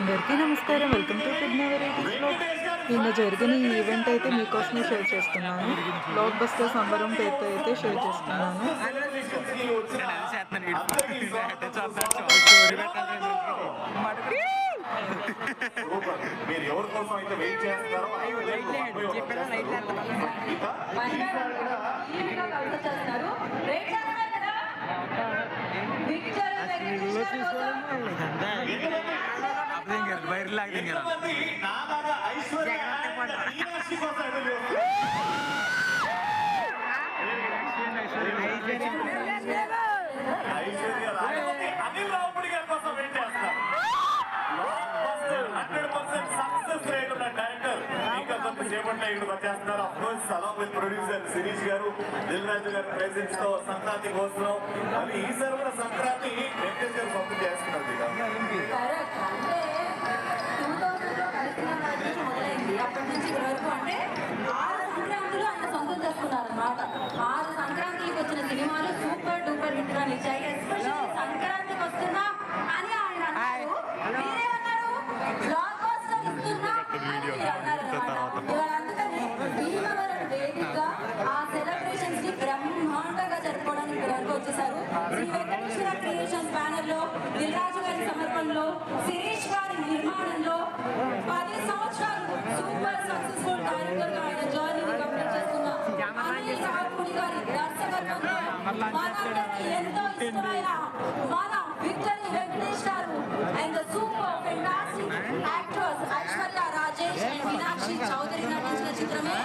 అందరికీ నమస్కారం. Welcome to Pragna varieties vlog. నిన్న జరిగిన ఈ ఈవెంట్ అయితే మీకోసమే షేర్ చేస్తున్నాను. బ్లాక్ బస్టర్ సంబరం పేరుతో అయితే షేర్ చేస్తున్నాను. వైరల్ వచ్చేస్తున్నారు. Of course along with producer Shirish garu, Dil రాజు గారి ప్రెజెన్స్ తో సంక్రాంతి కోసం మళ్ళీ ఈసారి కూడా సంక్రాంతి వెంకటేష్ గారు సొంతం చేస్తున్నారు. అప్పటి నుంచి ఇప్పటి వరకు అంటే 6 సంక్రాంతులు ఆయన సొంతం చేసుకున్నారనమాట. 6 సంక్రాంతికి వచ్చిన సినిమాలు సూపర్ డూపర్ హిట్ గా నిలిచాయి. ఎస్పెషల్లీ సంక్రాంతికి వస్తున్నా అని ఆయన అన్నారు. మీరేమన్నారు? బ్లాక్ బస్టర్ ఇస్తున్నా అని మీరు అన్నారు అన్నమాట. ఇవాళ అందుకని భీమవరం వేదికగా ఆ సెలబ్రేషన్స్ ని బ్రహ్మాండంగా జరుపుకోవడానికి ఇప్పటి వరకు వచ్చేసారు. శ్రీ వెంకటేశ్వర క్రియేషన్స్ బ్యానర్ లో, దిల్ రాజు గారి సమర్పణలో, శిరీష్ గారి నిర్మాణంలో 10 సంవత్సరాలు సూపర్ సక్సెస్ఫుల్ డైరెక్టర్ గా ఆయన జర్నీని కంప్లీట్ చేస్తున్న అనిల్ రావుపూడి గారి దర్శకత్వంలో మనందరికీ ఎంతో ఇష్టమైన మన victory Venkatesh garu and the super fantastic actors Aishwarya Rajesh and Meenakshi Chaudhary నటించిన చిత్రమే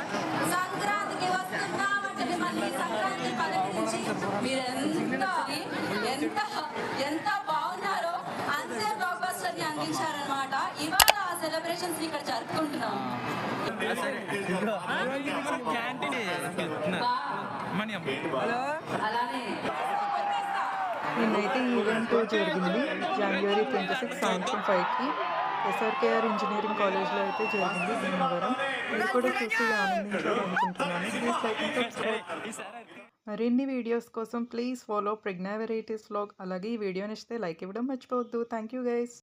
సంక్రాంతికి వస్తున్నామంటే మిమ్మల్ని సంక్రాంతి పలకరించి మీరు ఎంత ఎంత బాగున్నారో అంతే బ్లాక్ బస్టర్ ని అందించారనమాట. ఇవాళ ఆ సెలబ్రేషన్స్ ఇక్కడ జరుపుకుంటున్నాం. అలానే నిన్నైతే ఈవెంట్ జరిగింది. జనవరి 26 సాయంత్రం 5కి SRKR ఇంజనీరింగ్ కాలేజ్లో అయితే జరిగింది భీమవరం. మీరు కూడా చూసి ఆనందించాలనుకుంటున్నాను. Please like and subscribe. మరిన్ని వీడియోస్ కోసం please follow Pragna varieties vlog. అలాగే ఈ వీడియో నచ్చితే లైక్ ఇవ్వడం మర్చిపోవద్దు. Thank you guys.